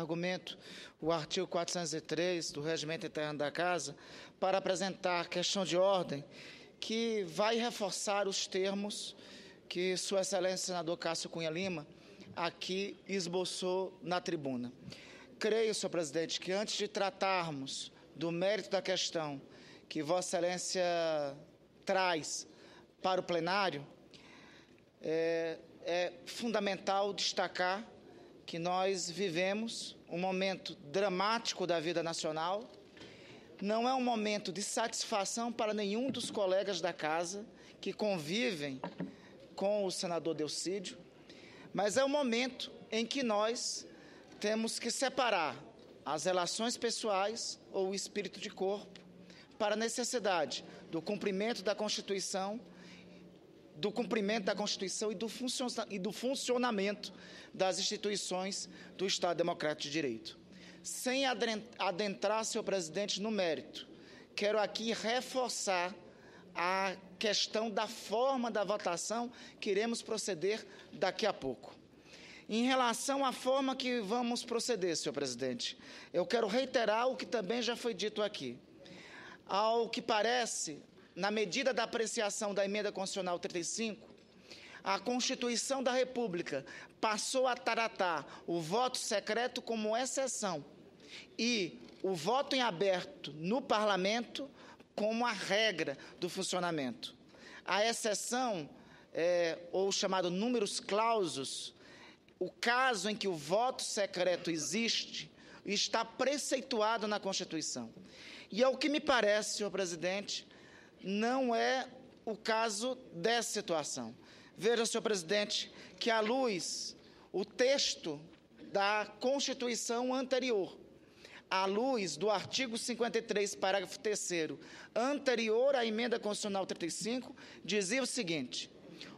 argumento o artigo 403 do Regimento Interno da Casa para apresentar questão de ordem que vai reforçar os termos que Sua Excelência senador Cássio Cunha Lima aqui esboçou na tribuna. Creio, senhor presidente, que antes de tratarmos do mérito da questão que Vossa Excelência traz para o plenário, é fundamental destacar que nós vivemos um momento dramático da vida nacional. Não é um momento de satisfação para nenhum dos colegas da casa que convivem com o senador Delcídio, mas é um momento em que nós temos que separar as relações pessoais ou o espírito de corpo para a necessidade do cumprimento da Constituição, e do funcionamento das instituições do Estado Democrático de Direito. Sem adentrar, senhor presidente, no mérito, quero aqui reforçar a questão da forma da votação que iremos proceder daqui a pouco. Em relação à forma que vamos proceder, senhor presidente, eu quero reiterar o que também já foi dito aqui. Ao que parece, na medida da apreciação da Emenda Constitucional 35, a Constituição da República passou a tratar o voto secreto como exceção e o voto em aberto no Parlamento como a regra do funcionamento. A exceção, ou chamado numerus clausus, o caso em que o voto secreto existe, está preceituado na Constituição. E ao que me parece, senhor presidente, não é o caso dessa situação. Veja, senhor presidente, que à luz, o texto da Constituição anterior, à luz do artigo 53, parágrafo 3º, anterior à Emenda Constitucional 35, dizia o seguinte: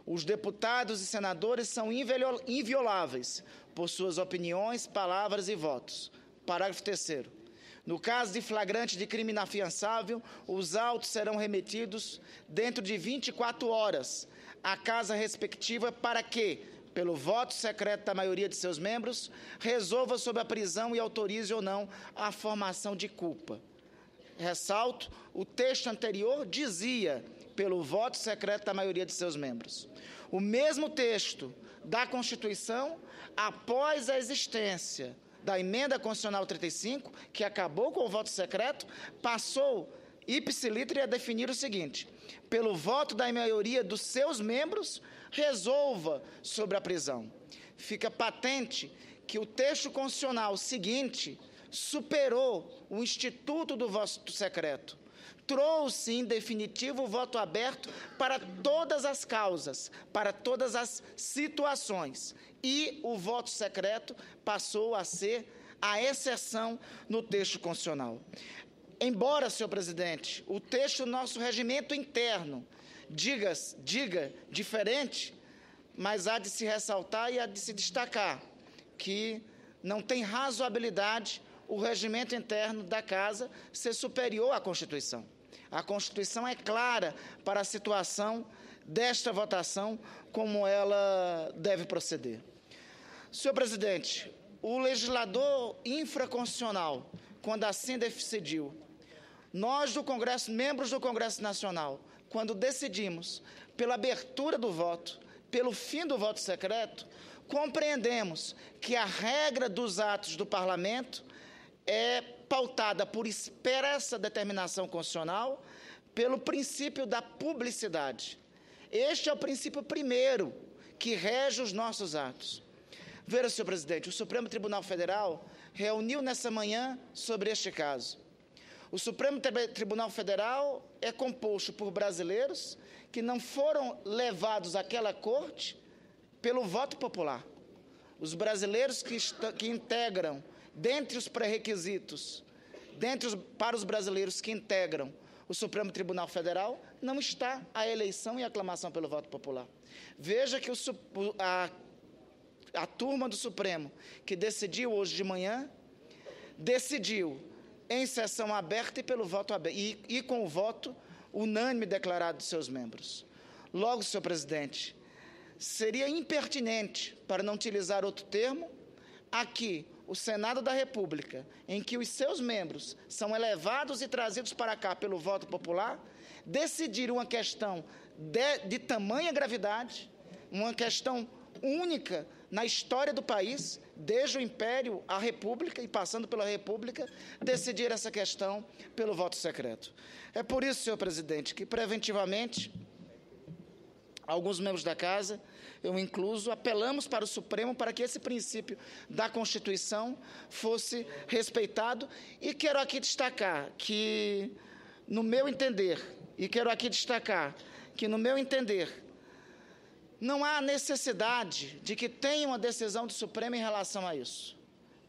os deputados e senadores são invioláveis por suas opiniões, palavras e votos. Parágrafo 3º. No caso de flagrante de crime inafiançável, os autos serão remetidos dentro de 24 horas à casa respectiva para que, pelo voto secreto da maioria de seus membros, resolva sobre a prisão e autorize ou não a formação de culpa. Ressalto, o texto anterior dizia pelo voto secreto da maioria de seus membros. O mesmo texto da Constituição, após a existência da Emenda Constitucional 35, que acabou com o voto secreto, passou ipsiliter a definir o seguinte: pelo voto da maioria dos seus membros, resolva sobre a prisão. Fica patente que o texto constitucional seguinte superou o instituto do voto secreto, trouxe em definitivo o voto aberto para todas as causas, para todas as situações, e o voto secreto passou a ser a exceção no texto constitucional. Embora, senhor presidente, o texto do nosso regimento interno diga diferente, mas há de se ressaltar e há de se destacar que não tem razoabilidade o regimento interno da Casa ser superior à Constituição. A Constituição é clara para a situação desta votação, como ela deve proceder. Senhor presidente, o legislador infraconstitucional, quando assim decidiu, nós do Congresso, membros do Congresso Nacional, quando decidimos pela abertura do voto, pelo fim do voto secreto, compreendemos que a regra dos atos do Parlamento é pautada por expressa determinação constitucional pelo princípio da publicidade. Este é o princípio primeiro que rege os nossos atos. Veja, senhor presidente, o Supremo Tribunal Federal reuniu nessa manhã sobre este caso. O Supremo Tribunal Federal é composto por brasileiros que não foram levados àquela corte pelo voto popular. Os brasileiros que integram, dentre os pré-requisitos, para os brasileiros que integram o Supremo Tribunal Federal, não está a eleição e a aclamação pelo voto popular. Veja que a turma do Supremo, que decidiu hoje de manhã, decidiu em sessão aberta e pelo voto aberto, e com o voto unânime declarado de seus membros. Logo, senhor presidente, seria impertinente, para não utilizar outro termo, aqui o Senado da República, em que os seus membros são elevados e trazidos para cá pelo voto popular, decidir uma questão de tamanha gravidade, uma questão única na história do país, desde o Império à República e passando pela República, decidir essa questão pelo voto secreto. É por isso, senhor presidente, que preventivamente alguns membros da Casa, eu incluso, apelamos para o Supremo para que esse princípio da Constituição fosse respeitado, e quero aqui destacar que, no meu entender, não há necessidade de que tenha uma decisão do Supremo em relação a isso.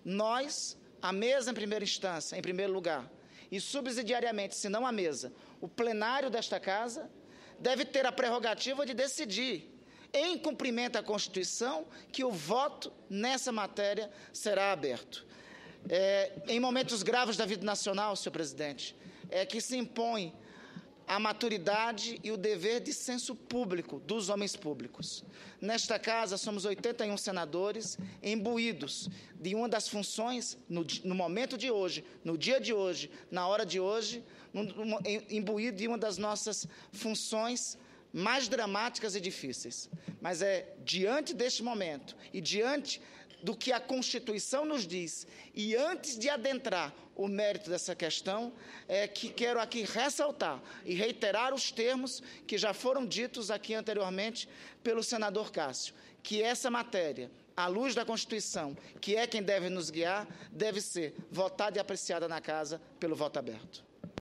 Nós, a mesa em primeira instância, em primeiro lugar, e subsidiariamente, se não a mesa, o plenário desta Casa, deve ter a prerrogativa de decidir, em cumprimento à Constituição, que o voto nessa matéria será aberto. Em momentos graves da vida nacional, senhor presidente, é que se impõe a maturidade e o dever de senso público dos homens públicos. Nesta Casa, somos 81 senadores imbuídos de uma das funções, no momento de hoje, no dia de hoje, na hora de hoje, imbuído de uma das nossas funções mais dramáticas e difíceis. Mas é diante deste momento e diante do que a Constituição nos diz, e antes de adentrar o mérito dessa questão, que quero aqui ressaltar e reiterar os termos que já foram ditos aqui anteriormente pelo senador Cássio, que essa matéria, à luz da Constituição, que é quem deve nos guiar, deve ser votada e apreciada na Casa pelo voto aberto.